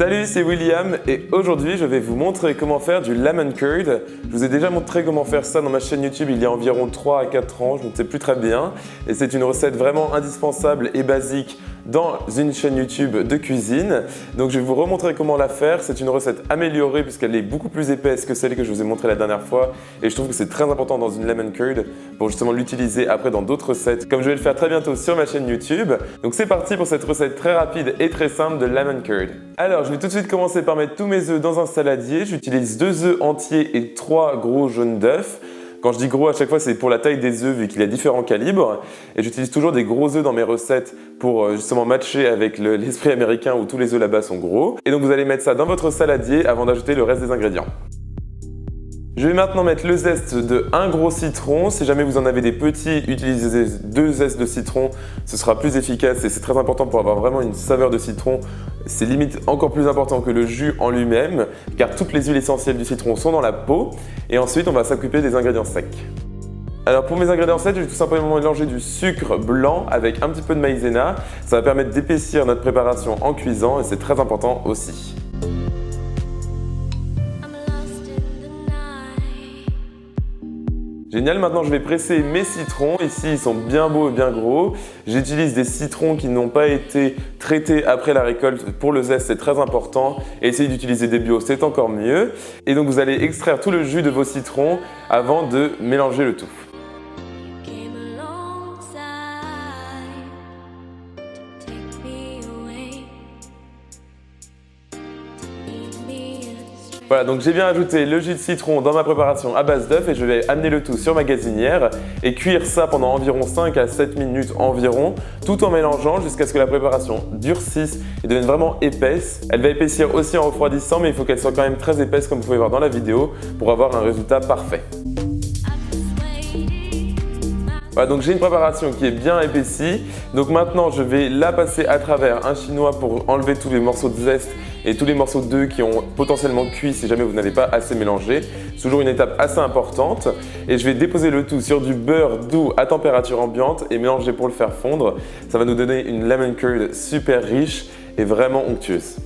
Salut, c'est William et aujourd'hui je vais vous montrer comment faire du lemon curd. Je vous ai déjà montré comment faire ça dans ma chaîne YouTube il y a environ 3 à 4 ans, je ne sais plus très bien. Et c'est une recette vraiment indispensable et basique dans une chaîne YouTube de cuisine. Donc je vais vous remontrer comment la faire. C'est une recette améliorée puisqu'elle est beaucoup plus épaisse que celle que je vous ai montrée la dernière fois. Et je trouve que c'est très important dans une lemon curd pour justement l'utiliser après dans d'autres recettes, comme je vais le faire très bientôt sur ma chaîne YouTube. Donc c'est parti pour cette recette très rapide et très simple de lemon curd. Alors je vais tout de suite commencer par mettre tous mes œufs dans un saladier. J'utilise 2 œufs entiers et 3 gros jaunes d'œufs. Quand je dis gros, à chaque fois, c'est pour la taille des œufs vu qu'il y a différents calibres. Et j'utilise toujours des gros œufs dans mes recettes pour justement matcher avec l'esprit américain où tous les œufs là-bas sont gros. Et donc vous allez mettre ça dans votre saladier avant d'ajouter le reste des ingrédients. Je vais maintenant mettre le zeste de 1 gros citron. Si jamais vous en avez des petits, utilisez 2 zestes de citron, ce sera plus efficace et c'est très important pour avoir vraiment une saveur de citron. C'est limite encore plus important que le jus en lui-même car toutes les huiles essentielles du citron sont dans la peau. Et ensuite, on va s'occuper des ingrédients secs. Alors pour mes ingrédients secs, je vais tout simplement mélanger du sucre blanc avec un petit peu de maïzena. Ça va permettre d'épaissir notre préparation en cuisant et c'est très important aussi. Génial, maintenant je vais presser mes citrons. Ici, ils sont bien beaux et bien gros. J'utilise des citrons qui n'ont pas été traités après la récolte. Pour le zeste, c'est très important. Et essayez d'utiliser des bio, c'est encore mieux. Et donc vous allez extraire tout le jus de vos citrons avant de mélanger le tout. Voilà, donc j'ai bien ajouté le jus de citron dans ma préparation à base d'œufs et je vais amener le tout sur ma gazinière et cuire ça pendant environ 5 à 7 minutes environ, tout en mélangeant jusqu'à ce que la préparation durcisse et devienne vraiment épaisse. Elle va épaissir aussi en refroidissant, mais il faut qu'elle soit quand même très épaisse comme vous pouvez voir dans la vidéo pour avoir un résultat parfait. Voilà, donc j'ai une préparation qui est bien épaissie. Donc maintenant, je vais la passer à travers un chinois pour enlever tous les morceaux de zeste et tous les morceaux d'œufs qui ont potentiellement cuit si jamais vous n'avez pas assez mélangé. C'est toujours une étape assez importante. Et je vais déposer le tout sur du beurre doux à température ambiante et mélanger pour le faire fondre. Ça va nous donner une lemon curd super riche et vraiment onctueuse.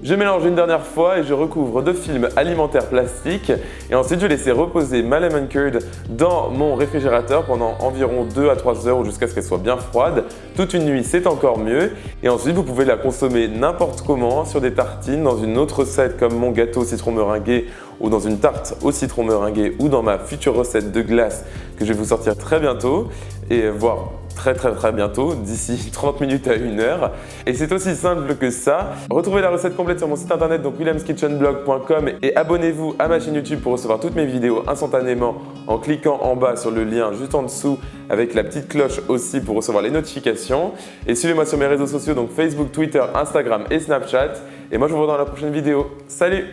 Je mélange une dernière fois et je recouvre de film alimentaire plastique et ensuite je vais laisser reposer ma lemon curd dans mon réfrigérateur pendant environ 2 à 3 heures ou jusqu'à ce qu'elle soit bien froide. Toute une nuit, c'est encore mieux et ensuite vous pouvez la consommer n'importe comment sur des tartines, dans une autre recette comme mon gâteau citron meringué ou dans une tarte au citron meringué ou dans ma future recette de glace que je vais vous sortir très bientôt et voire très bientôt, d'ici 30 minutes à 1 heure. Et c'est aussi simple que ça. Retrouvez la recette complète sur mon site internet, donc williamskitchenblog.com et abonnez-vous à ma chaîne YouTube pour recevoir toutes mes vidéos instantanément en cliquant en bas sur le lien juste en dessous avec la petite cloche aussi pour recevoir les notifications. Et suivez-moi sur mes réseaux sociaux, donc Facebook, Twitter, Instagram et Snapchat. Et moi je vous revois dans la prochaine vidéo. Salut!